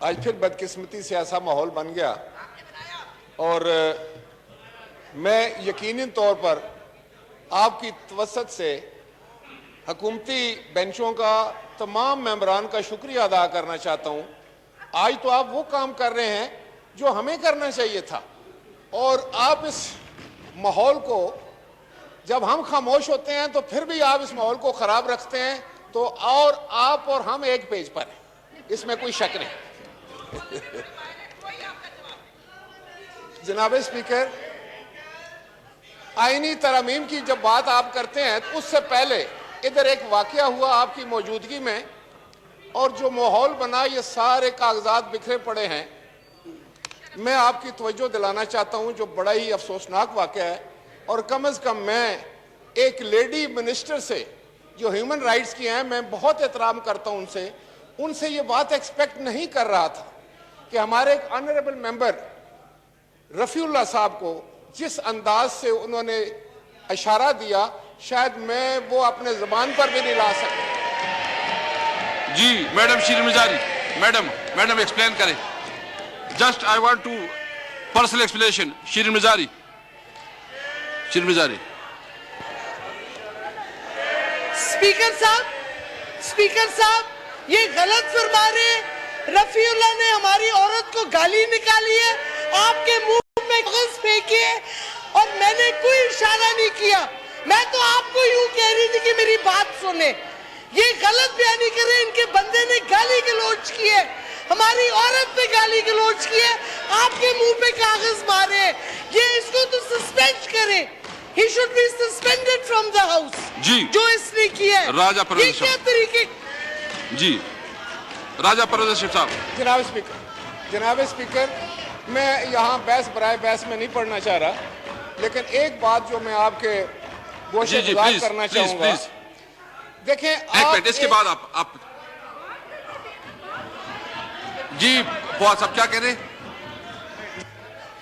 आज फिर बदकिस्मती से ऐसा माहौल बन गया और मैं यकीनी तौर पर आपकी तवसत से हुकूमती बेंचों का तमाम मेंबरान का शुक्रिया अदा करना चाहता हूँ। आज तो आप वो काम कर रहे हैं जो हमें करना चाहिए था और आप इस माहौल को, जब हम खामोश होते हैं तो फिर भी आप इस माहौल को ख़राब रखते हैं। तो और आप और हम एक पेज पर हैं, इसमें कोई शक नहीं। जनाब स्पीकर, आईनी तरमीम की जब बात आप करते हैं तो उससे पहले इधर एक वाकया हुआ आपकी मौजूदगी में और जो माहौल बना, ये सारे कागजात बिखरे पड़े हैं। मैं आपकी तवज्जो दिलाना चाहता हूं, जो बड़ा ही अफसोसनाक वाकया है और कम से कम मैं एक लेडी मिनिस्टर से जो ह्यूमन राइट्स की हैं, मैं बहुत एहतराम करता हूं उनसे ये बात एक्सपेक्ट नहीं कर रहा था कि हमारे एक ऑनरेबल मेंबर रफीउल्लाह साहब को जिस अंदाज से उन्होंने इशारा दिया, शायद मैं वो अपने ज़बान पर भी नहीं ला सकता। जी madam Shireen Mazari, madam explain करें। Just I want to personal explanation. Shireen Mazari. Speaker साहब, ये गलत फरमा रहे। रफीउल्लाह ने हमारी औरत को गाली निकाली है, आपके मुंह में कागज फेंके और मैंने कोई इशारा नहीं किया। मैं तो आपको यूं कह रही थी कि मेरी बात सुने। ये गलत बयानी करे, इनके बंदे ने गाली गलौज की है, हमारी औरत पे गाली गलौज की है, आपके मुंह पे कागज मारे। ये इसको तो सस्पेंड करें। He should be suspended from the house। जी, जो इसने किया है। राजा परवेज, ये क्या तरीके? जी राजा परवेज साहब। जनाब स्पीकर, मैं यहाँ बहस बराए बहस में नहीं पढ़ना चाह रहा, लेकिन एक बात जो मैं आपके गोशे गुजार करना चाहूंगा। देखें, एक मिनट, इसके बाद आप जी फवाद साहब क्या कह रहे हैं?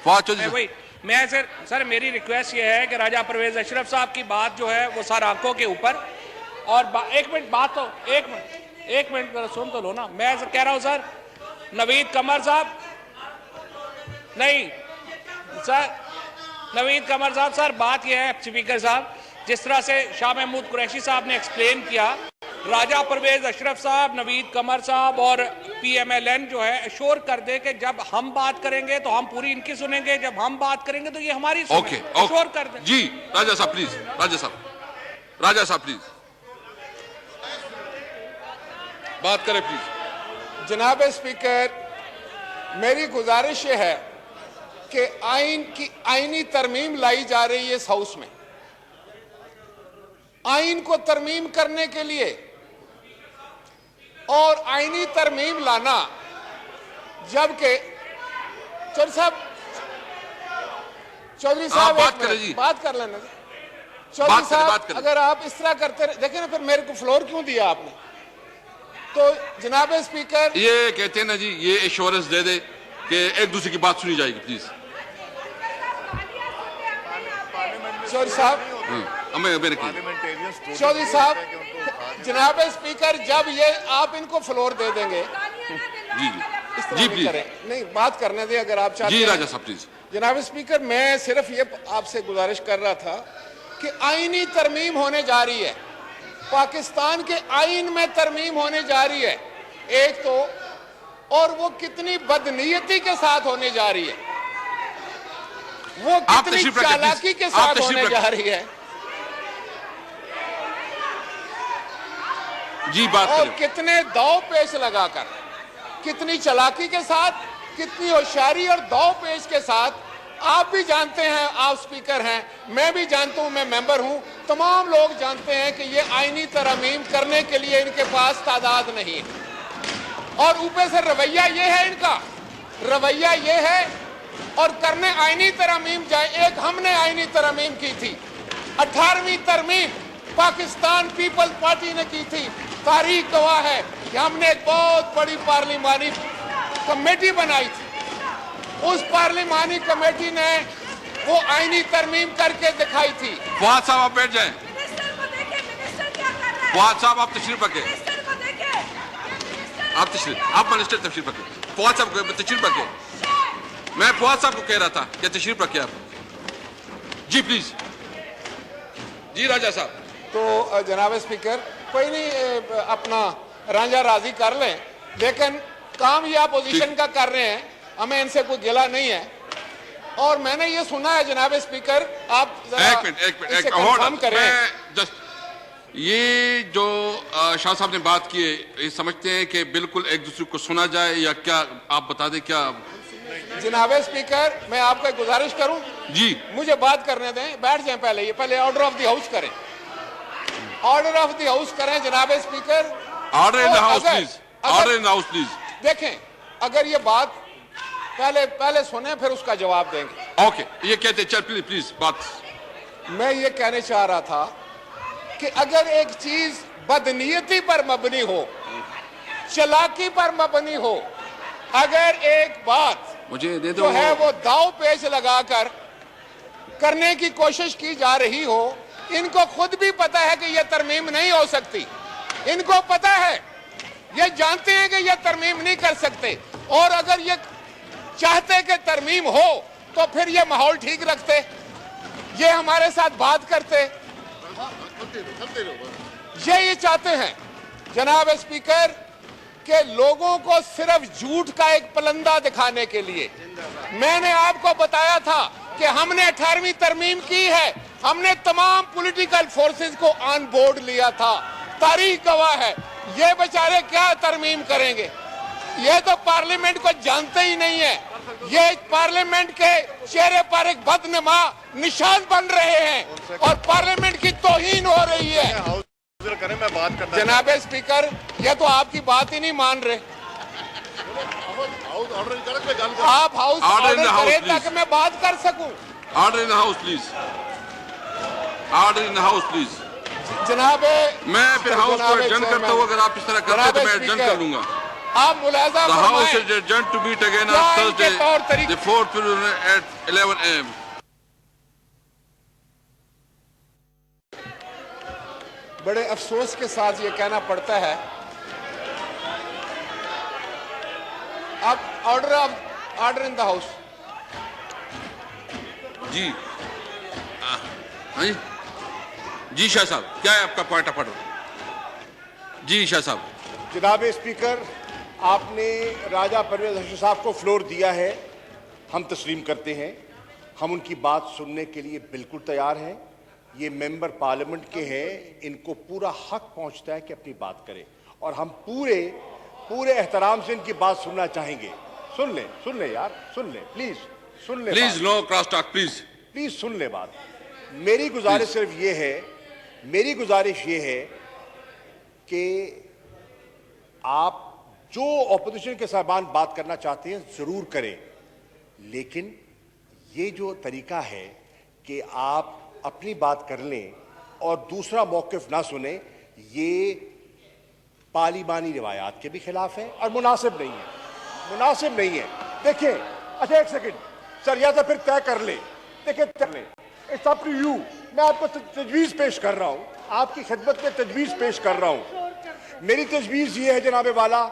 फवाद चौधरी। मैं सर मेरी रिक्वेस्ट ये है कि राजा परवेज अशरफ साहब की बात जो है वो सर आंखों के ऊपर, और एक मिनट सुन तो लो ना। मैं कह रहा हूं सर, नवीद कमर साहब, नहीं सर, नवीद कमर साहब, सर बात यह है स्पीकर साहब, जिस तरह से शाह महमूद कुरैशी साहब ने एक्सप्लेन किया, राजा परवेज अशरफ साहब, नवीद कमर साहब और PMLN जो है अश्योर कर दे कि जब हम बात करेंगे तो हम पूरी इनकी सुनेंगे, जब हम बात करेंगे तो ये हमारी सुनेंगे। अश्योर कर दे। जी राजा साहब प्लीज, राजा साहब प्लीज बात करें प्लीज। जनाब स्पीकर, मेरी गुजारिश ये है कि आईनी तरमीम लाई जा रही है इस हाउस में। आइन को तरमीम करने के लिए और आईनी तरमीम लाना, जबकि चौधरी साहब बात कर लेना। चौधरी साहब, अगर आप इस तरह करते रहे, देखें ना, फिर मेरे को फ्लोर क्यों दिया आपने? तो जनाब स्पीकर, ये कहते हैं ना जी, ये एश्योरेंस दे दे कि एक दूसरे की बात सुनी जाएगी प्लीज। चौधरी साहब, चौधरी साहब, जनाब स्पीकर, जब ये आप इनको फ्लोर दे देंगे, जी प्लीज नहीं बात करने दें अगर आप चाहते हैं। जी राजा साहब प्लीज। जनाब स्पीकर, मैं सिर्फ ये आपसे गुजारिश कर रहा था कि आईनी तरमीम होने जा रही है, पाकिस्तान के आइन में तरमीम होने जा रही है एक तो, और वो कितनी बदनीयती के साथ होने जा रही है, वो कितनी चालाकी के साथ होने जा रही है। जी बात और कितने दाव पेश लगाकर, कितनी चालाकी के साथ, कितनी होशियारी और दाव पेश के साथ। आप भी जानते हैं, आप स्पीकर हैं, मैं भी जानता हूं, मैं मेंबर हूं, तमाम लोग जानते हैं कि ये आईनी तरमीम करने के लिए इनके पास तादाद नहीं है। और ऊपर से रवैया ये है, इनका रवैया ये है, और करने आईनी तरमीम जाए। एक हमने आईनी तरमीम की थी, 18वीं तरमीम पाकिस्तान पीपल्स पार्टी ने की थी। तारीख गवाह है कि हमने एक बहुत बड़ी पार्लिमानी कमेटी बनाई थी। उस पार्लिमानी कमेटी ने वो आईनी तरमीम करके दिखाई थी। फवाद साहब आप बैठ जाएं। फवाद साहब आप तशरीफ रखें। आप तशरीफ, आप मिनिस्टर तशरीफ रखें। फवाद साहब तशरीफ रखें। मैं फवाद साहब को कह रहा था कि तशरीफ रखें आप। जी प्लीज। जी राजा साहब। तो जनाब स्पीकर, कोई नहीं, अपना रांझा राजी कर लें, लेकिन काम ये अपोजिशन का कर रहे हैं, हमें इनसे कोई गिला नहीं है। और मैंने ये सुना है जनाब स्पीकर, आप एक मिनट कंफर्म करें। जस्ट ये जो शाह साहब ने बात की है, ये समझते हैं कि बिल्कुल एक दूसरे को सुना जाए या क्या? आप बता दें क्या? जनाब स्पीकर, मैं आपको एक गुजारिश करूं, जी मुझे बात करने दें, बैठ जाएं। पहले ऑर्डर ऑफ द हाउस करें, ऑर्डर ऑफ द हाउस करें जनाब speaker. Order in the house please, order in the house please. देखें, अगर ये बात पहले सुने फिर उसका जवाब देंगे। ओके, ये कहते चल प्लीज प्लीज बात। मैं ये कहने चाह रहा था कि अगर एक चीज बदनीयती पर मबनी हो, चालाकी पर मबनी हो, अगर एक बात मुझे दे दो जो है वो दाव पेच लगाकर करने की कोशिश की जा रही हो, इनको खुद भी पता है कि यह तरमीम नहीं हो सकती, इनको पता है, ये जानते हैं कि यह तरमीम नहीं कर सकते, और अगर ये चाहते कि तरमीम हो तो फिर ये माहौल ठीक रखते, ये हमारे साथ बात करते। ये चाहते हैं जनाब स्पीकर के लोगों को सिर्फ झूठ का एक पलंदा दिखाने के लिए। मैंने आपको बताया था कि हमने 18वीं तरमीम की है, हमने तमाम पॉलिटिकल फोर्सेस को ऑन बोर्ड लिया था, तारीख गवाह है। ये बेचारे क्या तरमीम करेंगे? ये तो पार्लियामेंट को जानते ही नहीं है, ये पार्लियामेंट के चेहरे पर एक बदनुमा निशान बन रहे हैं और पार्लियामेंट की तौहीन हो रही है। करें, मैं बात करता जनाब स्पीकर, ये तो आपकी बात ही नहीं मान रहे। आप हाउस ऑर्डर करें ताकि मैं बात कर सकूं। Order in the house please, order in the house please. जनाब, मैं फिर हाउस को एडजर्न करता हूँ, अगर आप इस तरह करते हैं तो मैं एडजर्न कर लूंगा। आप मुलाजा The house is adjourned to meet again on Thursday, the 4th February at 11 a.m. बड़े अफसोस के साथ ये कहना पड़ता है, अब ऑर्डर इन द हाउस। जी हाँ जी शाह साहब, क्या है आपका पॉइंट ऑफ ऑर्डर? जी शाह साहब। जनाब स्पीकर, आपने राजा परवेज हसन साहब को फ्लोर दिया है, हम तस्लीम करते हैं, हम उनकी बात सुनने के लिए बिल्कुल तैयार हैं। ये मेंबर पार्लियामेंट के हैं, इनको पूरा हक पहुंचता है कि अपनी बात करें, और हम पूरे एहतराम से इनकी बात सुनना चाहेंगे। सुन ले यार, सुन ले प्लीज, सुन ले please, no cross talk please सुन ले बात। मेरी गुजारिश सिर्फ ये है, मेरी गुजारिश ये है कि आप जो ऑपोजिशन के साहबान बात करना चाहते हैं जरूर करें, लेकिन ये जो तरीका है कि आप अपनी बात कर लें और दूसरा मौक़िफ़ ना सुने, ये पार्लिमानी रिवायात के भी खिलाफ है और मुनासिब नहीं है। देखिए, अच्छा एक सेकंड सर, या तो फिर तय कर ले, देखिए इट्स अप टू यू। मैं आपको तजवीज़ पेश कर रहा हूँ, आपकी खिदमत में तजवीज़ पेश कर रहा हूँ। मेरी तजवीज़ ये है जनाब वाला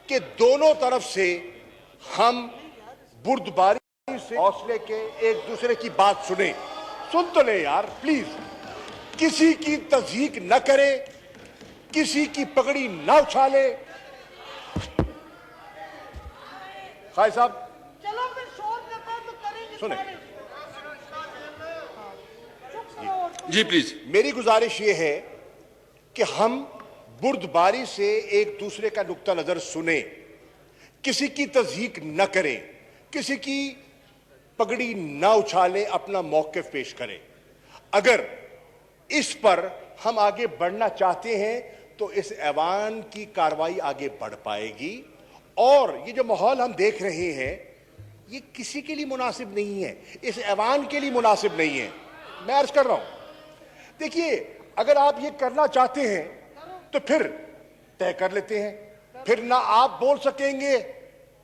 कि दोनों तरफ से हम बुर्दबारी से हौसले के एक दूसरे की बात सुने। सुन तो ले यार प्लीज, किसी की तज़हीक न करे, किसी की पगड़ी न उछाले। खाई साहब चलो फिर शोर तो करेंगे, सुने। जी प्लीज। मेरी गुजारिश ये है कि हम बुर्दबारी से एक दूसरे का नुक्ता नजर सुने, किसी की तज़हीक न करें, किसी की पगड़ी न उछाले, अपना मौक़िफ़ पेश करें। अगर इस पर हम आगे बढ़ना चाहते हैं तो इस ऐवान की कार्रवाई आगे बढ़ पाएगी। और ये जो माहौल हम देख रहे हैं, ये किसी के लिए मुनासिब नहीं है, इस ऐवान के लिए मुनासिब नहीं है। मैं अर्ज कर रहा हूं, देखिए अगर आप ये करना चाहते हैं तो फिर तय कर लेते हैं, फिर ना आप बोल सकेंगे,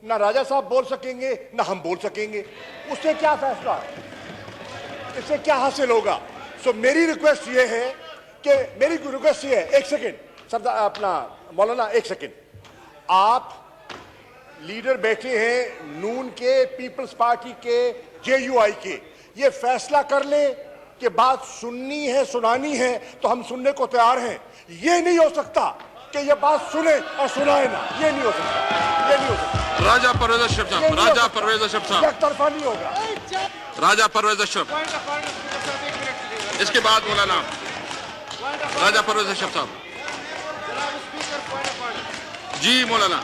ना राजा साहब बोल सकेंगे, ना हम बोल सकेंगे। उससे क्या फैसला, इससे क्या हासिल होगा? सो मेरी रिक्वेस्ट ये है कि एक सेकेंड सरदार, अपना मौलाना, एक सेकेंड, आप लीडर बैठे हैं नून के, पीपल्स पार्टी के, जेयूआई के, ये फैसला कर ले कि बात सुननी है, सुनानी है, तो हम सुनने को तैयार हैं। ये नहीं हो सकता कि ये बात सुने और सुनाए ना, ये नहीं हो सकता, ये नहीं हो सकता। राजा परवेज अशरफ साहब, राजा परवेज अशरफ साहब, एक तरफा नहीं होगा। राजा परवेज अशरफ, इसके बाद मौलाना राजा परवेज अशरफ साहब। जी मौलाना।